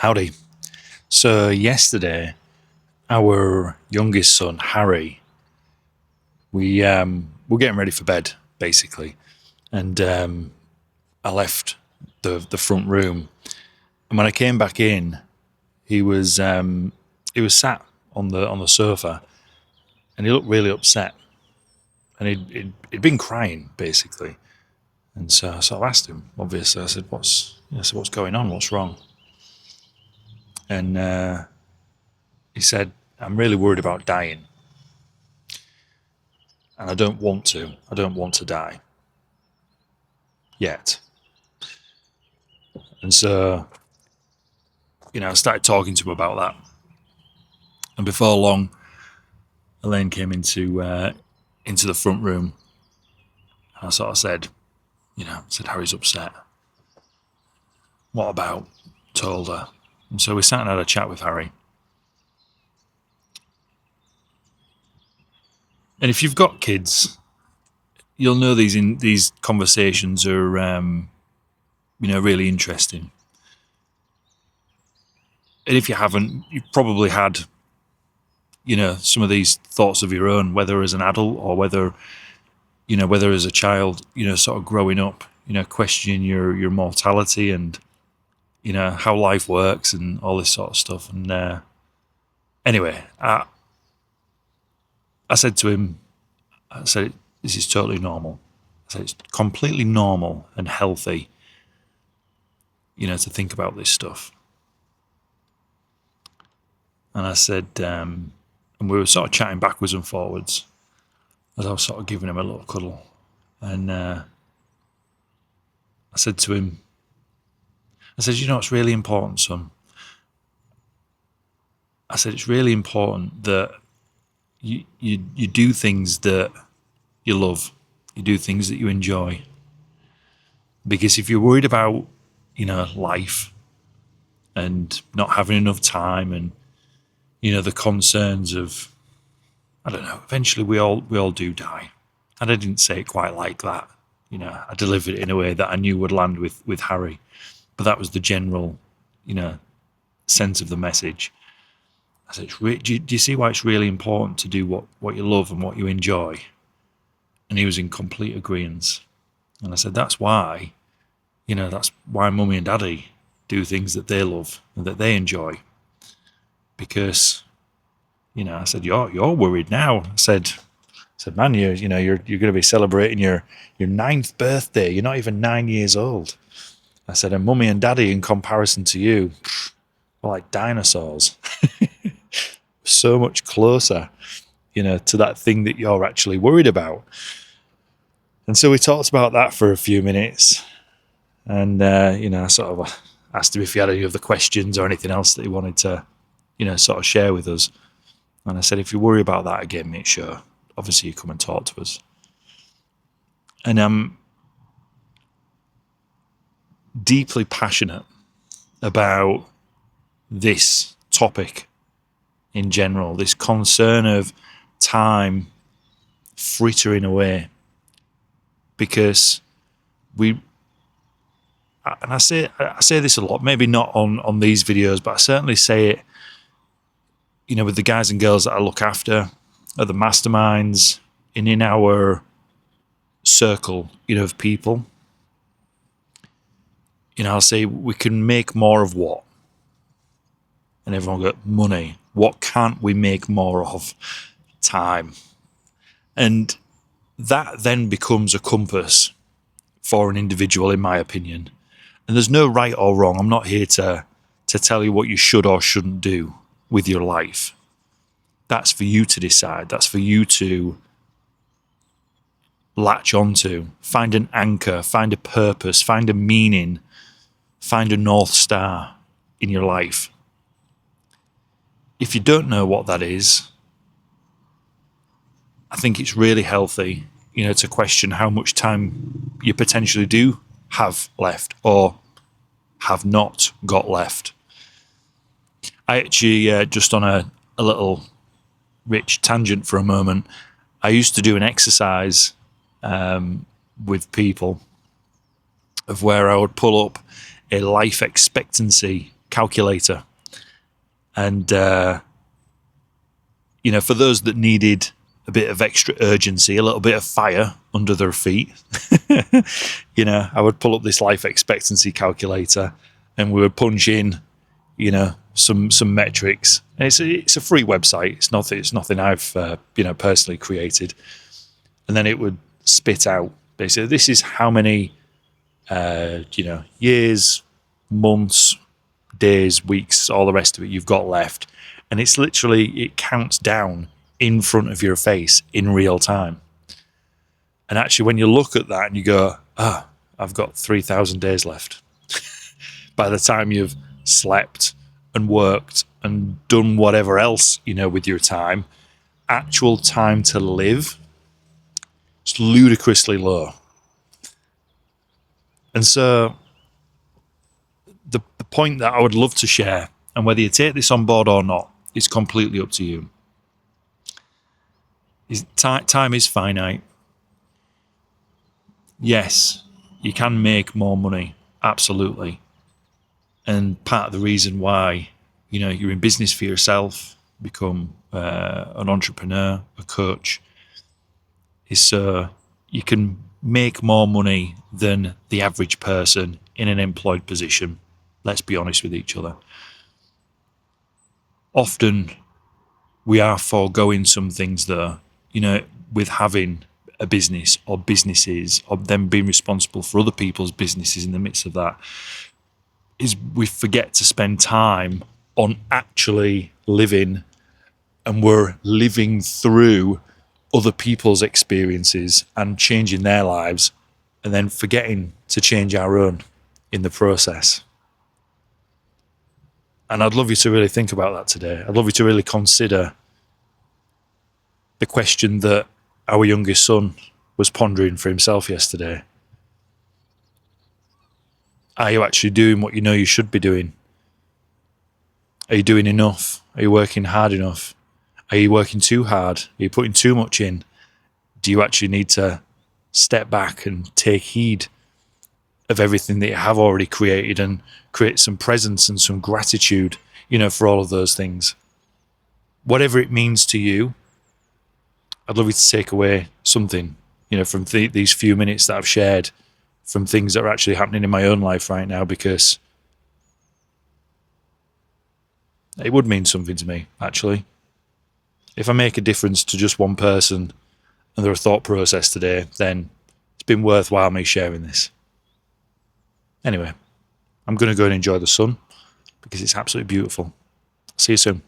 Howdy. So yesterday, our youngest son, Harry, we're getting ready for bed, basically. And I left the front room. And when I came back in, he was sat on the sofa, and he looked really upset. And he'd been crying, basically. And so I sort of asked him, obviously, I said, what's going on? What's wrong? And he said, I'm really worried about dying. And I don't want to. I don't want to die. Yet. And so, I started talking to him about that. And before long, Elaine came into the front room. And I sort of said, Harry's upset. What about? Told her. And so we sat and had a chat with Harry. And if you've got kids, you'll know these conversations are, really interesting. And if you haven't, you've probably had, some of these thoughts of your own, whether as an adult or whether as a child, sort of growing up, questioning your mortality and, how life works and all this sort of stuff. And anyway, I said to him, this is totally normal. I said, it's completely normal and healthy, to think about this stuff. And I said, and we were sort of chatting backwards and forwards as I was sort of giving him a little cuddle. And I said to him, it's really important, son. I said, it's really important that you do things that you love. You do things that you enjoy. Because if you're worried about, life and not having enough time and, the concerns of, I don't know, eventually we all do die. And I didn't say it quite like that. I delivered it in a way that I knew would land with Harry. But that was the general, sense of the message. I said, do you see why it's really important to do what you love and what you enjoy? And he was in complete agreement. And I said, that's why Mummy and Daddy do things that they love and that they enjoy. Because, I said, you're worried now. I said, man, you're going to be celebrating your 9th birthday. You're not even 9 years old. I said, and Mummy and Daddy, in comparison to you, are like dinosaurs. So much closer, to that thing that you're actually worried about. And so we talked about that for a few minutes. And, I sort of asked him if he had any other questions or anything else that he wanted to, sort of share with us. And I said, if you worry about that again, make sure, obviously, you come and talk to us. And I'm deeply passionate about this topic in general, this concern of time frittering away. Because and I say this a lot, maybe not on these videos, but I certainly say it, with the guys and girls that I look after at the masterminds and in our circle, of people. I'll say we can make more of what? And everyone will go, money. What can't we make more of? Time. And that then becomes a compass for an individual, in my opinion. And there's no right or wrong. I'm not here to tell you what you should or shouldn't do with your life. That's for you to decide. That's for you to latch onto. Find an anchor, find a purpose, find a meaning, find a North Star in your life. If you don't know what that is, I think it's really healthy, to question how much time you potentially do have left or have not got left. I actually, just on a little rich tangent for a moment, I used to do an exercise with people of where I would pull up a life expectancy calculator. And, for those that needed a bit of extra urgency, a little bit of fire under their feet, I would pull up this life expectancy calculator and we would punch in, some metrics. And it's a free website. It's nothing I've, personally created. And then it would spit out basically, this is how many, years, months, days, weeks, all the rest of it you've got left. And it's literally, it counts down in front of your face in real time. And actually, when you look at that and you go, I've got 3,000 days left. By the time you've slept and worked and done whatever else, with your time, actual time to live is ludicrously low. And so the point that I would love to share, and whether you take this on board or not, is completely up to you. Time is finite. Yes, you can make more money, absolutely. And part of the reason why, you're in business for yourself, become an entrepreneur, a coach, is so you can make more money than the average person in an employed position. Let's be honest with each other. Often we are foregoing some things though, with having a business or businesses or them being responsible for other people's businesses in the midst of that, is we forget to spend time on actually living, and we're living through other people's experiences and changing their lives, and then forgetting to change our own in the process. And I'd love you to really think about that today. I'd love you to really consider the question that our youngest son was pondering for himself yesterday. Are you actually doing what you know you should be doing? Are you doing enough? Are you working hard enough? Are you working too hard? Are you putting too much in? Do you actually need to step back and take heed of everything that you have already created and create some presence and some gratitude, for all of those things? Whatever it means to you, I'd love you to take away something, from these few minutes that I've shared, from things that are actually happening in my own life right now, because it would mean something to me, actually. If I make a difference to just one person and their thought process today, then it's been worthwhile me sharing this. Anyway, I'm going to go and enjoy the sun because it's absolutely beautiful. See you soon.